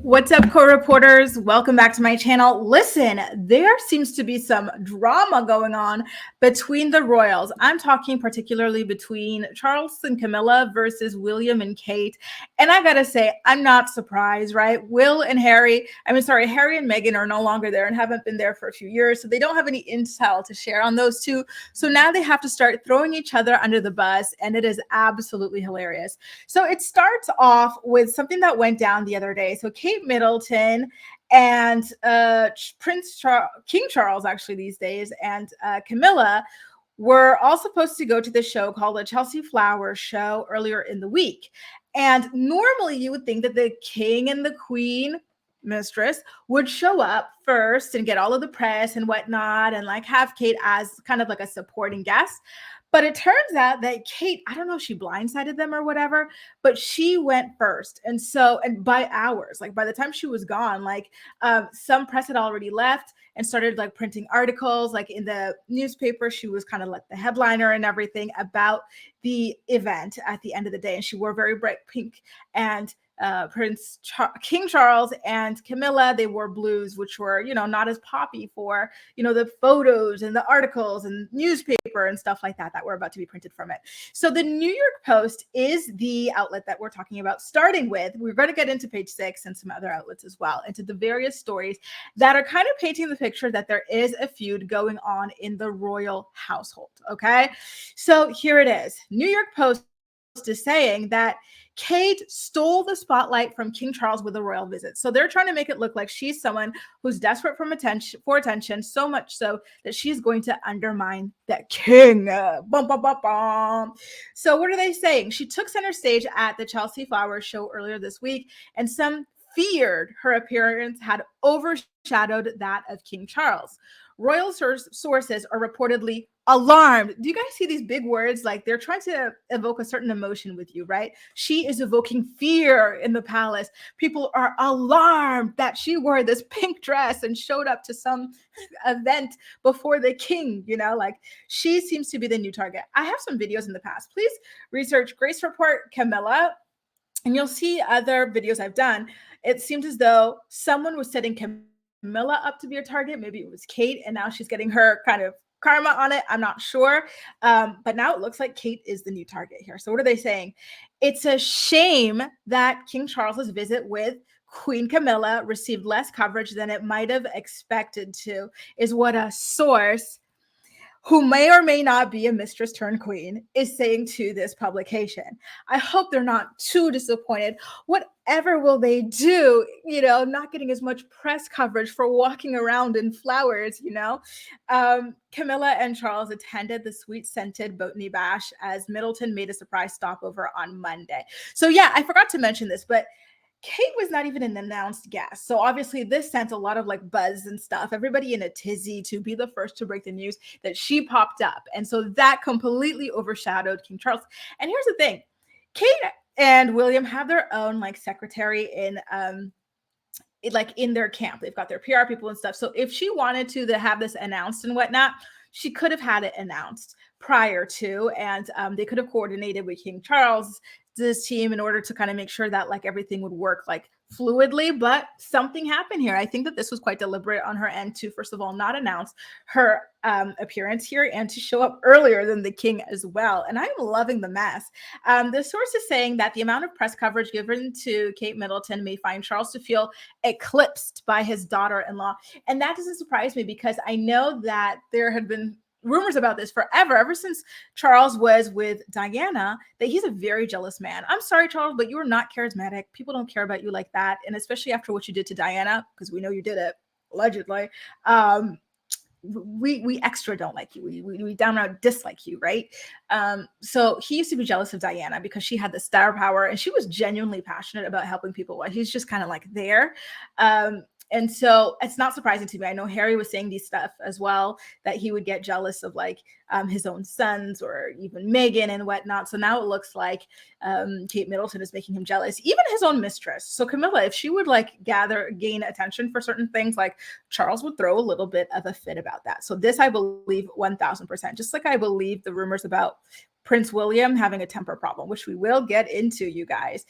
What's up, co-reporters? Welcome back to my channel. Listen, there seems to be some drama going on between the royals. I'm talking particularly between Charles and Camilla versus William and Kate. And I gotta say, I'm not surprised, right? Harry and Meghan are no longer there and haven't been there for a few years. So they don't have any intel to share on those two. So now they have to start throwing each other under the bus. And it is absolutely hilarious. So it starts off with something that went down the other day. So Kate Middleton and King Charles, actually these days, and Camilla were all supposed to go to the show called the Chelsea Flowers Show earlier in the week. And normally you would think that the king and the queen mistress would show up first and get all of the press and whatnot and like have Kate as kind of like a supporting guest. But it turns out that Kate, I don't know if she blindsided them or whatever, but she went first. And by hours, like by the time she was gone, some press had already left and started like printing articles, like in the newspaper. She was kind of like the headliner and everything about the event at the end of the day. And she wore very bright pink, and King Charles and Camilla, they wore blues, which were, not as poppy for, the photos and the articles and newspaper and stuff like that were about to be printed from it. So the New York Post is the outlet that we're talking about, starting with, we're going to get into page 6 and some other outlets as well, into the various stories that are kind of painting the picture that there is a feud going on in the royal household. Okay. So here it is. New York Post is saying that Kate stole the spotlight from King Charles with a royal visit. So they're trying to make it look like she's someone who's desperate for attention, so much so that she's going to undermine that king. Bum, bum, bum, bum. So what are they saying? She took center stage at the Chelsea Flowers Show earlier this week, and some feared her appearance had overshadowed that of King Charles. Royal sources are reportedly alarmed. Do you guys see these big words? Like they're trying to evoke a certain emotion with you, right? She is evoking fear in the palace. People are alarmed that she wore this pink dress and showed up to some event before the king, like she seems to be the new target. I have some videos in the past. Please research Grace Report Camilla, and you'll see other videos I've done. It seemed as though someone was setting Camilla up to be a target. Maybe it was Kate, and now she's getting her kind of karma on it. I'm not sure. But now it looks like Kate is the new target here. So what are they saying? It's a shame that King Charles's visit with Queen Camilla received less coverage than it might have expected to, is what a source who may or may not be a mistress turned queen is saying to this publication. I hope they're not too disappointed. Whatever will they do, not getting as much press coverage for walking around in flowers, Camilla and Charles attended the sweet-scented Botany Bash as Middleton made a surprise stopover on Monday. So yeah, I forgot to mention this, but Kate was not even an announced guest. So obviously this sent a lot of like buzz and stuff, everybody in a tizzy to be the first to break the news that she popped up. And so that completely overshadowed King Charles. And here's the thing, Kate and William have their own like secretary in their camp. They've got their PR people and stuff. So if she wanted to have this announced and whatnot, she could have had it announced prior to, and they could have coordinated with King Charles, this team, in order to kind of make sure that like everything would work like fluidly. But something happened here. I think that this was quite deliberate on her end to, first of all, not announce her appearance here and to show up earlier than the king as well. And I'm loving the mess. The source is saying that the amount of press coverage given to Kate Middleton may find Charles to feel eclipsed by his daughter-in-law. And that doesn't surprise me, because I know that there had been rumors about this forever, ever since Charles was with Diana, that he's a very jealous man. I'm sorry, Charles, but you are not charismatic. People don't care about you like that. And especially after what you did to Diana, because we know you did it, allegedly. We extra don't like you. We downright dislike you, right? So he used to be jealous of Diana because she had the star power and she was genuinely passionate about helping people while he's just kind of like there. And so it's not surprising to me. I know Harry was saying these stuff as well, that he would get jealous of like his own sons or even Meghan and whatnot. So now it looks like Kate Middleton is making him jealous, even his own mistress. So Camilla, if she would like gain attention for certain things, like Charles would throw a little bit of a fit about that. So this, I believe 1000%, just like I believe the rumors about Prince William having a temper problem, which we will get into, you guys.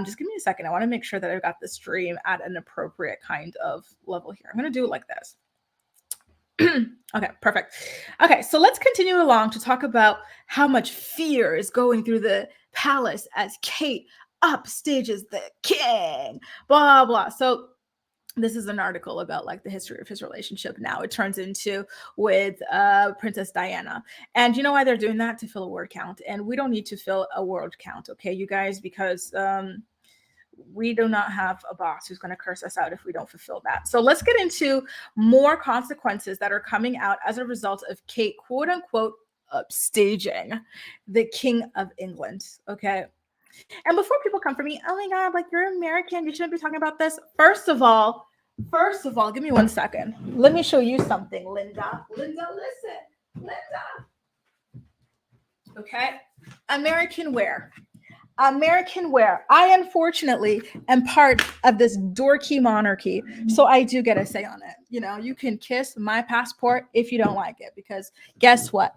Just give me a second. I want to make sure that I've got the stream at an appropriate kind of level here. I'm going to do it like this. Okay, perfect. Okay, so let's continue along to talk about how much fear is going through the palace as Kate upstages the king, blah, blah. So this is an article about like the history of his relationship now. It turns into with Princess Diana. And you know why they're doing that? To fill a word count. And we don't need to fill a word count, okay, you guys, because we do not have a boss who's going to curse us out if we don't fulfill that. So let's get into more consequences that are coming out as a result of Kate, quote unquote, upstaging the King of England. Okay. And before people come for me, oh my God, like you're American, you shouldn't be talking about this. First of all, give me 1 second. Let me show you something, Linda. Linda, listen. Linda. Okay. American wear. American wear. I unfortunately am part of this dorky monarchy, so I do get a say on it. You know, you can kiss my passport if you don't like it, because guess what?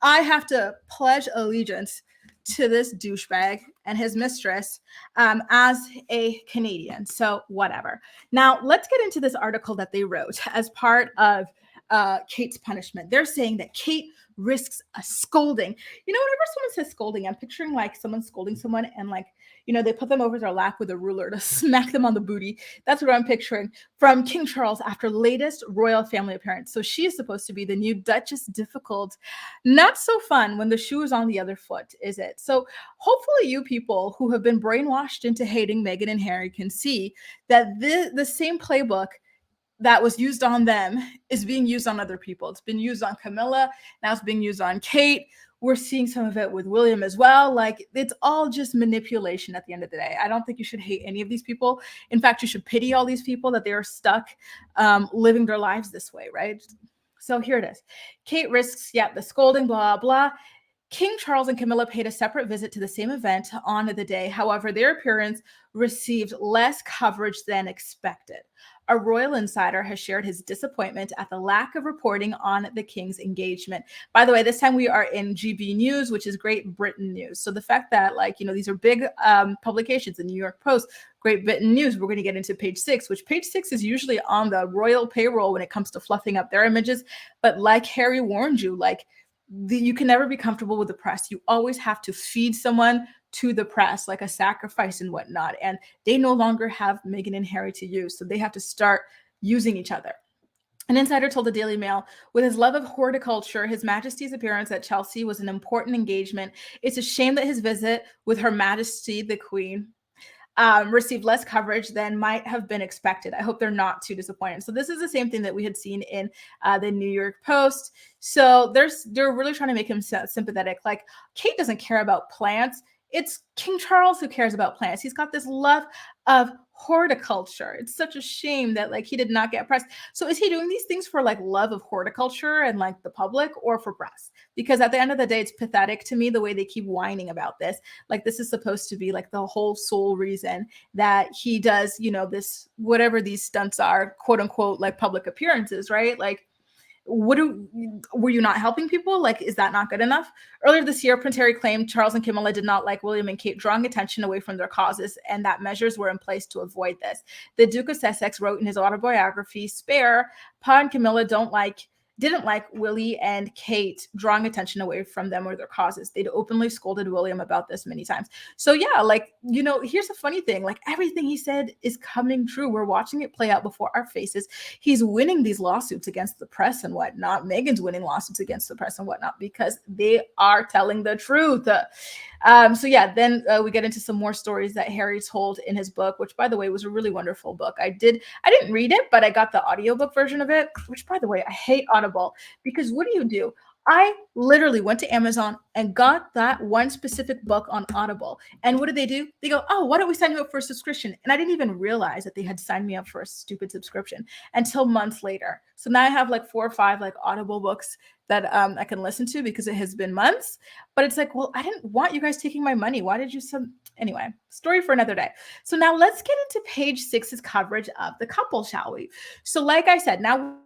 I have to pledge allegiance to this douchebag and his mistress as a Canadian. So whatever. Now let's get into this article that they wrote as part of Kate's punishment. They're saying that Kate risks a scolding. You know, whenever someone says scolding, I'm picturing like someone scolding someone and like, you know, they put them over their lap with a ruler to smack them on the booty. That's what I'm picturing from King Charles after latest royal family appearance. So she is supposed to be the new Duchess Difficult. Not so fun when the shoe is on the other foot, is it? So hopefully you people who have been brainwashed into hating Meghan and Harry can see that the same playbook that was used on them is being used on other people. It's been used on Camilla. Now it's being used on Kate. We're seeing some of it with William as well. Like, it's all just manipulation at the end of the day. I don't think you should hate any of these people. In fact, you should pity all these people that they are stuck living their lives this way, right? So here it is. Kate risks, the scolding, blah, blah. King Charles and Camilla paid a separate visit to the same event on the day. However, their appearance received less coverage than expected. A royal insider has shared his disappointment at the lack of reporting on the king's engagement. By the way, this time we are in GB News, which is Great Britain News. So the fact that, like, you know, these are big publications, the New York Post, Great Britain News, we're going to get into page 6, which page 6 is usually on the royal payroll when it comes to fluffing up their images. But like Harry warned you, like, you can never be comfortable with the press. You always have to feed someone to the press, like a sacrifice and whatnot. And they no longer have Meghan and Harry to use, so they have to start using each other. An insider told the Daily Mail, with his love of horticulture, His Majesty's appearance at Chelsea was an important engagement. It's a shame that his visit with Her Majesty, the Queen, received less coverage than might have been expected. I hope they're not too disappointed. So this is the same thing that we had seen in the New York Post. So they're really trying to make him sympathetic. Like, Kate doesn't care about plants. It's King Charles who cares about plants. He's got this love of horticulture. It's such a shame that, like, he did not get press. So is he doing these things for, like, love of horticulture and, like, the public, or for press? Because at the end of the day, it's pathetic to me the way they keep whining about this. Like, this is supposed to be like the whole sole reason that he does, you know, this, whatever these stunts are, quote unquote, like public appearances, right? Like, were you not helping people? Like, is that not good enough? Earlier this year, Prince Harry claimed Charles and Camilla did not like William and Kate drawing attention away from their causes, and that measures were in place to avoid this. The Duke of Sussex wrote in his autobiography, Spare, Pa and Camilla didn't like Willie and Kate drawing attention away from them or their causes. They'd openly scolded William about this many times. So yeah, like, you know, here's a funny thing. Like, everything he said is coming true. We're watching it play out before our faces. He's winning these lawsuits against the press and whatnot. Meghan's winning lawsuits against the press and whatnot because they are telling the truth. So yeah, then we get into some more stories that Harry told in his book, which, by the way, was a really wonderful book. I didn't read it, but I got the audiobook version of it, which, by the way, I hate Audible, because what do? I literally went to Amazon and got that one specific book on Audible. And what do? They go, oh, why don't we sign you up for a subscription? And I didn't even realize that they had signed me up for a stupid subscription until months later. So now I have like 4 or 5 like Audible books that I can listen to because it has been months. But it's like, well, I didn't want you guys taking my money. Why did you Anyway, story for another day. So now let's get into page 6's coverage of the couple, shall we? So like I said, now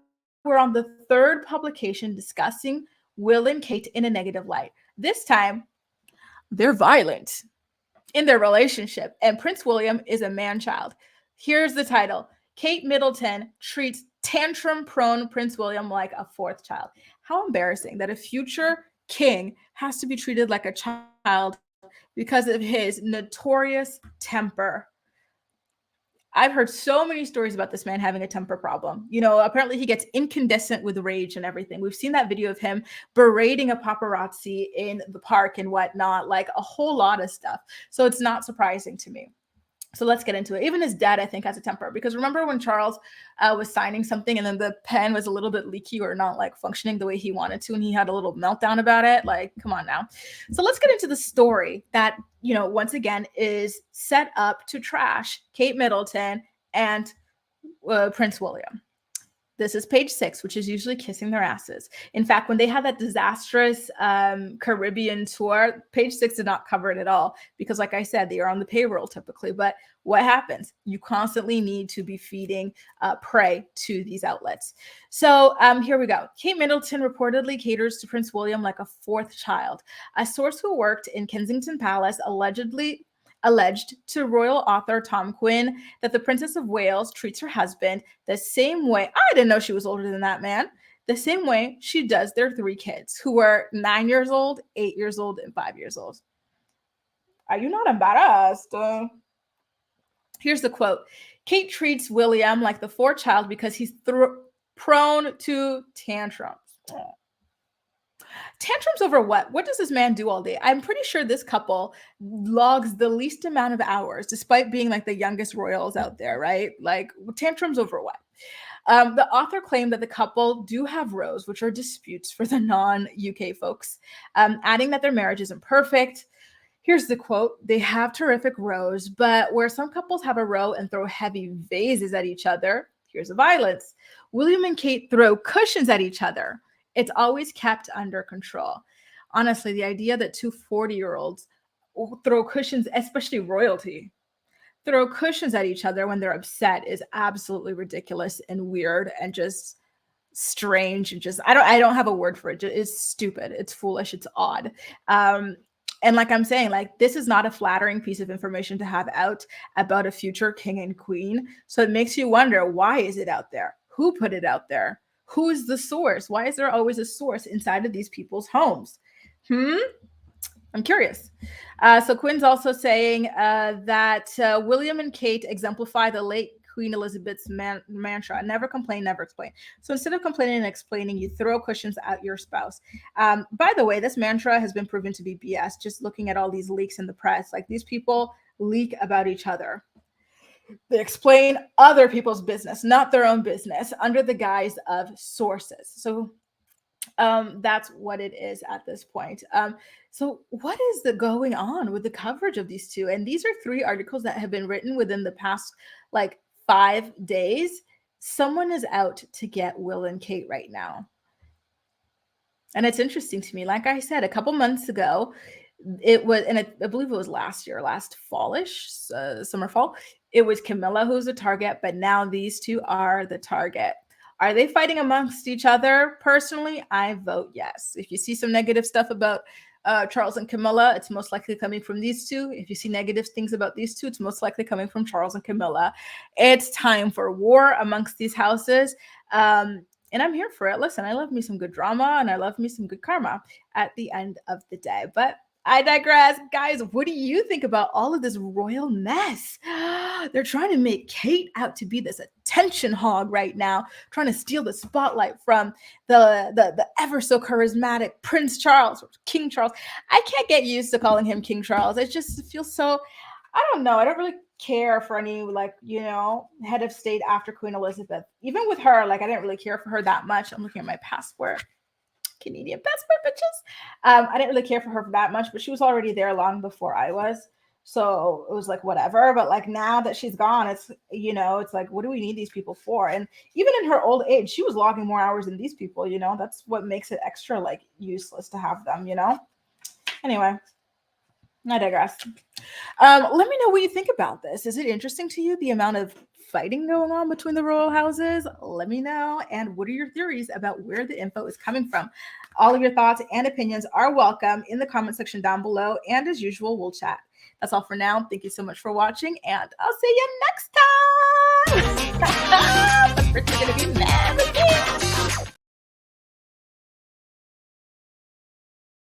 we're on the 3rd publication discussing Will and Kate in a negative light. This time, They're violent in their relationship, and Prince William is a man-child. Here's the title: Kate Middleton treats tantrum-prone Prince William like a fourth child. How embarrassing that a future king has to be treated like a child because of his notorious temper. I've heard so many stories about this man having a temper problem. You know, apparently he gets incandescent with rage and everything. We've seen that video of him berating a paparazzi in the park and whatnot, like a whole lot of stuff. So it's not surprising to me. So let's get into it. Even his dad, I think, has a temper, because remember when Charles was signing something and then the pen was a little bit leaky or not like functioning the way he wanted to, and he had a little meltdown about it? Like, come on now. So let's get into the story that, you know, once again is set up to trash Kate Middleton and Prince William. This is page 6, which is usually kissing their asses. In fact, when they had that disastrous Caribbean tour, page 6 did not cover it at all because, like I said, they are on the payroll typically. But what happens? You constantly need to be feeding prey to these outlets. So here we go. Kate Middleton reportedly caters to Prince William like a fourth child. A source who worked in Kensington Palace alleged to royal author Tom Quinn that the Princess of Wales treats her husband the same way — I didn't know she was older than that, man — the same way she does their 3 kids, who were 9 years old, 8 years old, and 5 years old. Are you not embarrassed? Here's the quote. Kate treats William like the fourth child because he's prone to tantrums. Tantrums over what? What does this man do all day? I'm pretty sure this couple logs the least amount of hours, despite being like the youngest royals out there, right? Like, tantrums over what? The author claimed that the couple do have rows, which are disputes for the non-UK folks, adding that their marriage isn't perfect. Here's the quote. They have terrific rows, but where some couples have a row and throw heavy vases at each other, here's the violence. William and Kate throw cushions at each other. It's always kept under control. Honestly, the idea that 2 40-year-olds throw cushions, especially royalty, throw cushions at each other when they're upset is absolutely ridiculous and weird and just strange. And just, I don't have a word for it. It's stupid. It's foolish. It's odd. And like I'm saying, like, this is not a flattering piece of information to have out about a future king and queen. So it makes you wonder, why is it out there? Who put it out there? Who is the source? Why is there always a source inside of these people's homes? I'm curious. So Quinn's also saying that William and Kate exemplify the late Queen Elizabeth's mantra: never complain, never explain. So instead of complaining and explaining, you throw cushions at your spouse. By the way, this mantra has been proven to be BS. Just looking at all these leaks in the press, like, these people leak about each other. They explain other people's business, not their own business, under the guise of sources. So that's what it is at this point. So what is going on with the coverage of these two? And these are 3 articles that have been written within the past like 5 days. Someone is out to get Will and Kate right now. And it's interesting to me. Like I said, a couple months ago, it was, and I believe it was last fallish, summer, fall. It was Camilla who's the target, but now these two are the target. Are they fighting amongst each other? Personally, I vote yes. If you see some negative stuff about Charles and Camilla, it's most likely coming from these two. If you see negative things about these two, it's most likely coming from Charles and Camilla. It's time for war amongst these houses. And I'm here for it. Listen, I love me some good drama and I love me some good karma at the end of the day. But I digress. Guys, what do you think about all of this royal mess? They're trying to make Kate out to be this attention hog right now, trying to steal the spotlight from the ever so charismatic Prince Charles, or King Charles. I can't get used to calling him King Charles. It just feels so, I don't know. I don't really care for any, like, you know, head of state after Queen Elizabeth. Even with her, like, I didn't really care for her that much. I'm looking at my passport. Canadian passport, bitches. I didn't really care for her that much, but she was already there long before I was. So it was like, whatever. But like, now that she's gone, it's, you know, it's like, what do we need these people for? And even in her old age, she was logging more hours than these people, you know. That's what makes it extra like useless to have them, you know. Anyway, I digress. Let me know what you think about this. Is it interesting to you, the amount of fighting going on between the royal houses? Let me know. And what are your theories about where the info is coming from? All of your thoughts and opinions are welcome in the comment section down below. And as usual, we'll chat. That's all for now. Thank you so much for watching, and I'll see you next time.